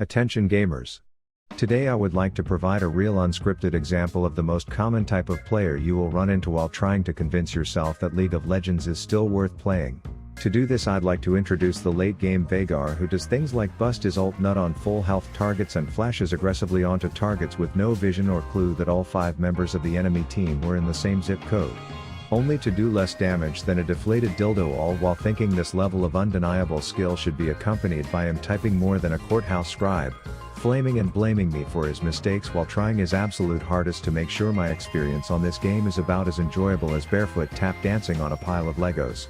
Attention gamers. Today I would like to provide a real unscripted example of the most common type of player you will run into while trying to convince yourself that League of Legends is still worth playing. To do this, I'd like to introduce the late game Veigar, who does things like bust his ult nut on full health targets and flashes aggressively onto targets with no vision or clue that all 5 members of the enemy team were in the same zip code. Only to do less damage than a deflated dildo, all while thinking this level of undeniable skill should be accompanied by him typing more than a courthouse scribe, flaming and blaming me for his mistakes while trying his absolute hardest to make sure my experience on this game is about as enjoyable as barefoot tap dancing on a pile of Legos.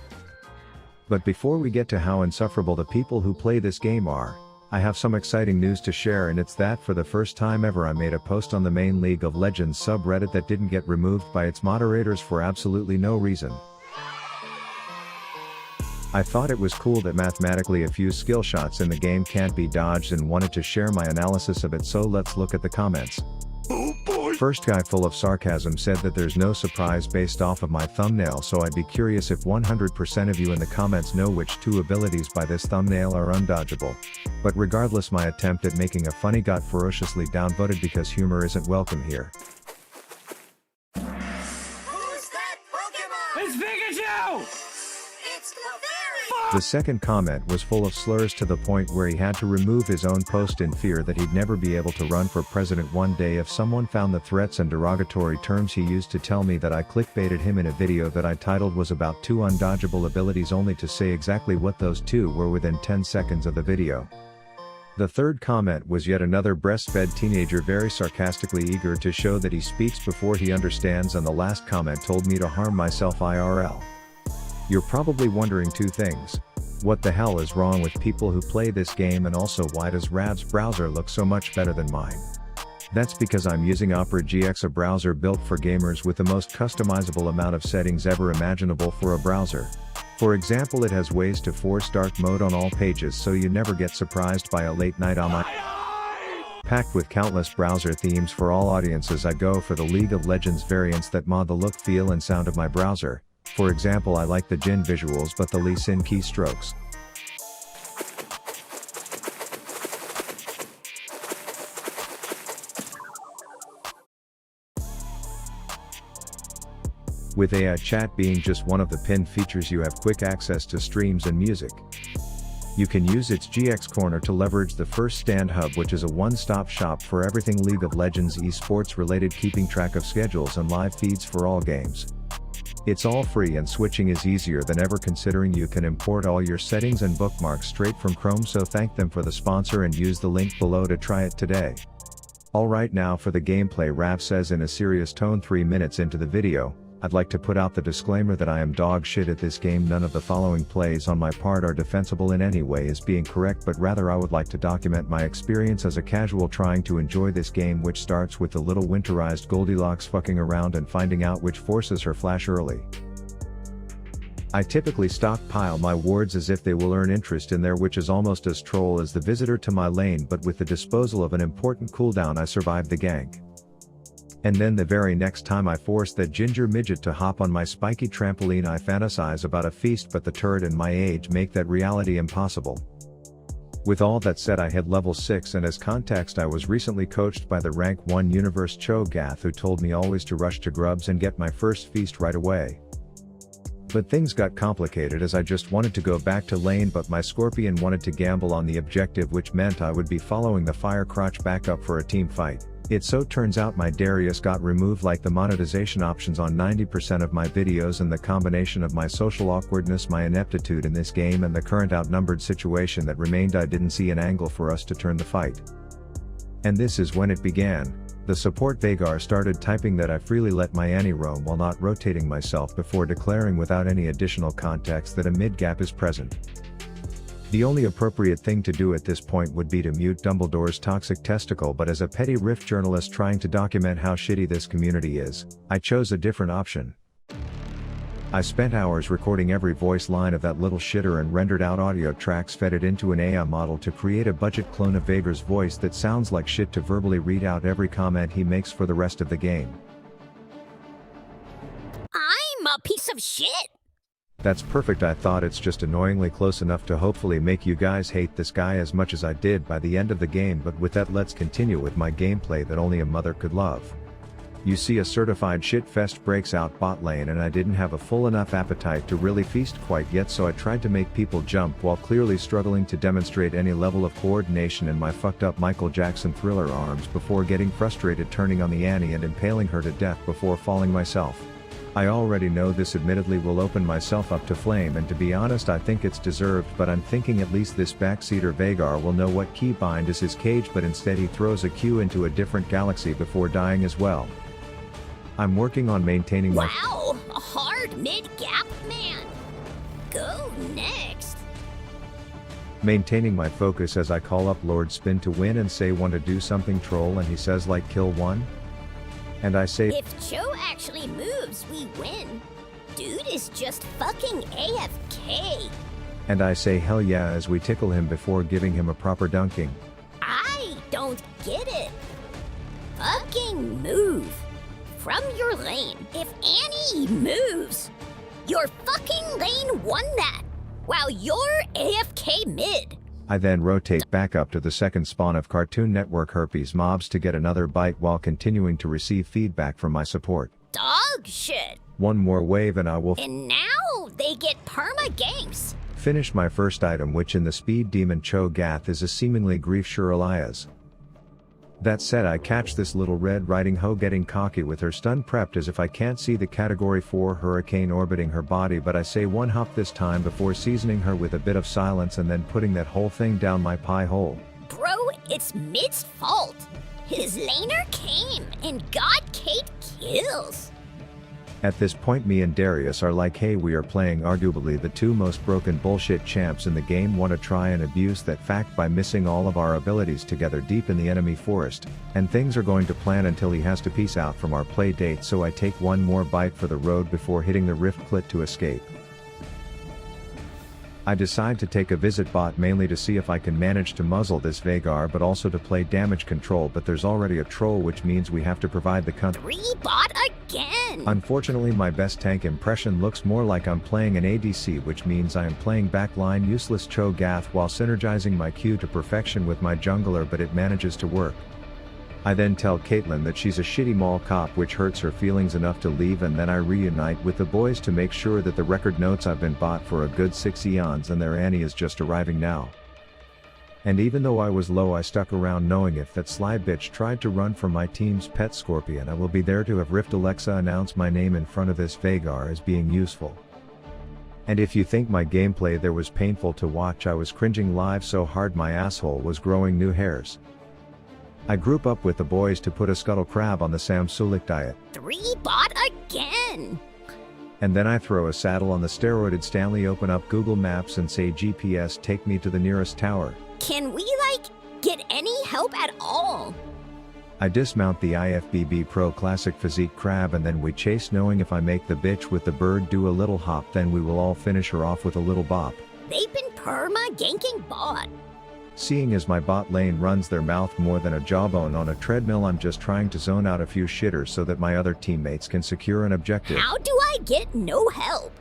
But before we get to how insufferable the people who play this game are, I have some exciting news to share, and it's that for the first time ever I made a post on the main League of Legends subreddit that didn't get removed by its moderators for absolutely no reason. I thought it was cool that mathematically a few skill shots in the game can't be dodged and wanted to share my analysis of it, so let's look at the comments. Oh boy! First guy full of sarcasm said that there's no surprise based off of my thumbnail, so I'd be curious if 100% of you in the comments know which 2 abilities by this thumbnail are undodgeable. But regardless, my attempt at making a funny got ferociously downvoted because humor isn't welcome here. Who's that Pokemon? It's Pikachu! It's Clefairy! The second comment was full of slurs to the point where he had to remove his own post in fear that he'd never be able to run for president one day if someone found the threats and derogatory terms he used to tell me that I clickbaited him in a video that I titled was about 2 undodgeable abilities, only to say exactly what those 2 were within 10 seconds of the video. The third comment was yet another breastfed teenager very sarcastically eager to show that he speaks before he understands, and the last comment told me to harm myself IRL. You're probably wondering 2 things. What the hell is wrong with people who play this game, and also why does Rav's browser look so much better than mine? That's because I'm using Opera GX, a browser built for gamers with the most customizable amount of settings ever imaginable for a browser. For example, it has ways to force dark mode on all pages so you never get surprised by a late night online. Packed with countless browser themes for all audiences, I go for the League of Legends variants that mod the look, feel and sound of my browser. For example, I like the Jhin visuals but the Lee Sin keystrokes. With AI chat being just one of the pinned features, you have quick access to streams and music. You can use its GX Corner to leverage the First Stand Hub, which is a one-stop shop for everything League of Legends esports related, keeping track of schedules and live feeds for all games. It's all free and switching is easier than ever, considering you can import all your settings and bookmarks straight from Chrome, so thank them for the sponsor and use the link below to try it today. Alright, now for the gameplay. Rav says in a serious tone 3 minutes into the video, I'd like to put out the disclaimer that I am dog shit at this game. None of the following plays on my part are defensible in any way as being correct, but rather I would like to document my experience as a casual trying to enjoy this game, which starts with the little winterized Goldilocks fucking around and finding out which forces her flash early. I typically stockpile my wards as if they will earn interest in there, which is almost as troll as the visitor to my lane, but with the disposal of an important cooldown I survived the gank. And then the very next time I force that ginger midget to hop on my spiky trampoline, I fantasize about a feast, but the turret and my age make that reality impossible. With all that said, I hit level 6, and as context, I was recently coached by the rank 1 Universe Cho'Gath, who told me always to rush to grubs and get my first feast right away. But things got complicated as I just wanted to go back to lane, but my Scorpion wanted to gamble on the objective, which meant I would be following the fire crotch back up for a team fight. It so turns out my Darius got removed like the monetization options on 90% of my videos, and the combination of my social awkwardness, my ineptitude in this game, and the current outnumbered situation that remained, I didn't see an angle for us to turn the fight. And this is when it began. The support Veigar started typing that I freely let my Annie roam while not rotating myself, before declaring without any additional context that a mid gap is present. The only appropriate thing to do at this point would be to mute Dumbledore's toxic testicle, but as a petty Rift journalist trying to document how shitty this community is, I chose a different option. I spent hours recording every voice line of that little shitter and rendered out audio tracks, fed it into an AI model to create a budget clone of Veigar's voice that sounds like shit, to verbally read out every comment he makes for the rest of the game. I'm a piece of shit! That's perfect. I thought it's just annoyingly close enough to hopefully make you guys hate this guy as much as I did by the end of the game, but with that, let's continue with my gameplay that only a mother could love. You see, a certified shitfest breaks out bot lane, and I didn't have a full enough appetite to really feast quite yet, so I tried to make people jump while clearly struggling to demonstrate any level of coordination in my fucked up Michael Jackson Thriller arms before getting frustrated, turning on the Annie and impaling her to death before falling myself. I already know this admittedly will open myself up to flame, and to be honest, I think it's deserved, but I'm thinking at least this backseater Vagar will know what keybind is his cage, but instead he throws a Q into a different galaxy before dying as well. I'm working on maintaining my— Wow, a hard mid-gap man. Go next. Maintaining my focus as I call up Lord Spin to win and say, want to do something, troll, and he says like kill one? And I say, If Cho actually moves, we win. Dude is just fucking AFK. and I say hell yeah as we tickle him before giving him a proper dunking. I don't get it. Fucking move. From your lane. If Annie moves, your fucking lane won that. While you're AFK mid. I then rotate back up to the second spawn of Cartoon Network herpes mobs to get another bite while continuing to receive feedback from my support. Dog shit. One more wave and I will And now they get perma ganks. finish my first item, which in the Speed Demon Cho Gath is a seemingly grief-sure Elias. That said, I catch this little Red Riding Ho getting cocky with her stun prepped as if I can't see the category 4 hurricane orbiting her body, but I say one hop this time before seasoning her with a bit of silence and then putting that whole thing down my pie hole. Bro, it's Mid's fault. His laner came and got Kate kills. At this point, me and Darius are like, hey, we are playing arguably the two most broken bullshit champs in the game, want to try and abuse that fact by missing all of our abilities together deep in the enemy forest, and things are going to plan until he has to peace out from our play date, so I take one more bite for the road before hitting the rift clit to escape. I decide to take a visit bot mainly to see if I can manage to muzzle this Vagar, but also to play damage control, but there's already a troll, which means we have to provide the cunt. 3 bot again. Unfortunately, my best tank impression looks more like I'm playing an ADC, which means I am playing backline useless Cho Gath while synergizing my Q to perfection with my jungler, but it manages to work. I then tell Caitlyn that she's a shitty mall cop, which hurts her feelings enough to leave, and then I reunite with the boys to make sure that the record notes I've been bought for a good 6 eons and their Annie is just arriving now. And even though I was low, I stuck around knowing if that sly bitch tried to run from my team's pet Scorpion, I will be there to have Rift Alexa announce my name in front of this Vagar as being useful. And if you think my gameplay there was painful to watch, I was cringing live so hard my asshole was growing new hairs. I group up with the boys to put a scuttle crab on the Samsulik diet. 3 bot again. And then I throw a saddle on the steroided Stanley, open up Google Maps and say, GPS, take me to the nearest tower. Can we, get any help at all? I dismount the IFBB Pro Classic Physique Crab and then we chase, knowing if I make the bitch with the bird do a little hop, then we will all finish her off with a little bop. They've been perma ganking bot. Seeing as my bot lane runs their mouth more than a jawbone on a treadmill, I'm just trying to zone out a few shitters so that my other teammates can secure an objective. How do I get no help?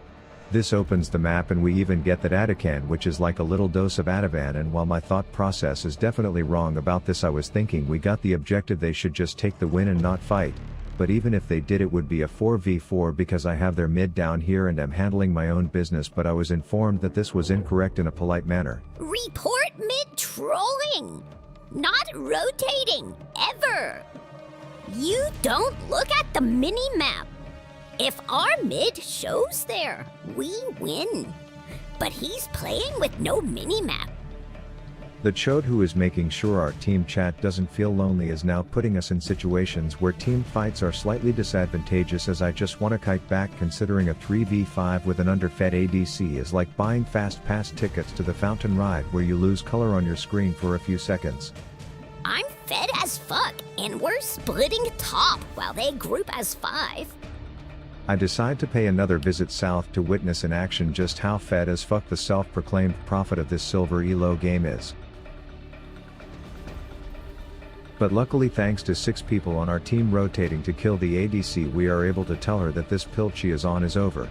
This opens the map and we even get that Atican, which is like a little dose of Ativan, and while my thought process is definitely wrong about this, I was thinking we got the objective, they should just take the win and not fight. But even if they did, it would be a 4v4 because I have their mid down here and am handling my own business, but I was informed that this was incorrect in a polite manner. Report mid trolling. Not rotating, ever. You don't look at the mini-map. If our mid shows there, we win. But he's playing with no mini-map. The chode who is making sure our team chat doesn't feel lonely is now putting us in situations where team fights are slightly disadvantageous, as I just want to kite back, considering a 3v5 with an underfed ADC is like buying fast pass tickets to the fountain ride where you lose color on your screen for a few seconds. I'm fed as fuck, and we're splitting top while they group as 5. I decide to pay another visit south to witness in action just how fed as fuck the self-proclaimed prophet of this silver elo game is. But luckily, thanks to 6 people on our team rotating to kill the ADC, we are able to tell her that this pill she is on is over.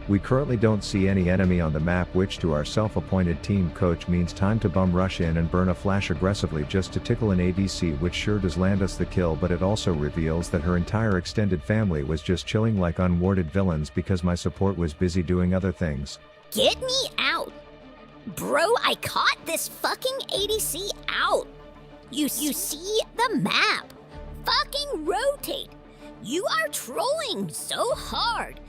We currently don't see any enemy on the map, which to our self-appointed team coach means time to bum rush in and burn a flash aggressively just to tickle an ADC, which sure does land us the kill, but it also reveals that her entire extended family was just chilling like unwarded villains because my support was busy doing other things. Get me out! Bro, I caught this fucking ADC out! You see the map? Fucking rotate! You are trolling so hard!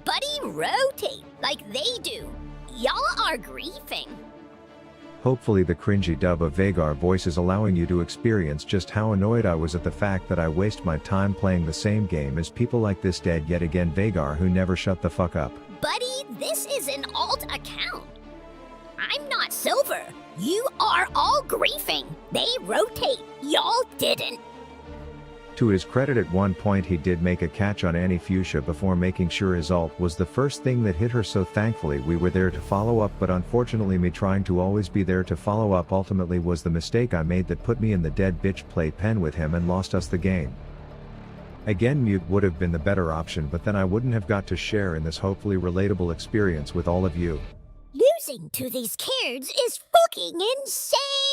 Buddy, rotate like they do. Y'all are griefing. Hopefully the cringy dub of Vhagar voice is allowing you to experience just how annoyed I was at the fact that I waste my time playing the same game as people like this dead yet again Vhagar who never shut the fuck up. Buddy, this is an alt account. I'm not silver. You are all griefing. They rotate. Y'all didn't. To his credit, at one point he did make a catch on Annie Fuchsia before making sure his ult was the first thing that hit her, so thankfully we were there to follow up, but unfortunately me trying to always be there to follow up ultimately was the mistake I made that put me in the dead bitch playpen with him and lost us the game. Again, mute would have been the better option, but then I wouldn't have got to share in this hopefully relatable experience with all of you. Losing to these kids is fucking insane!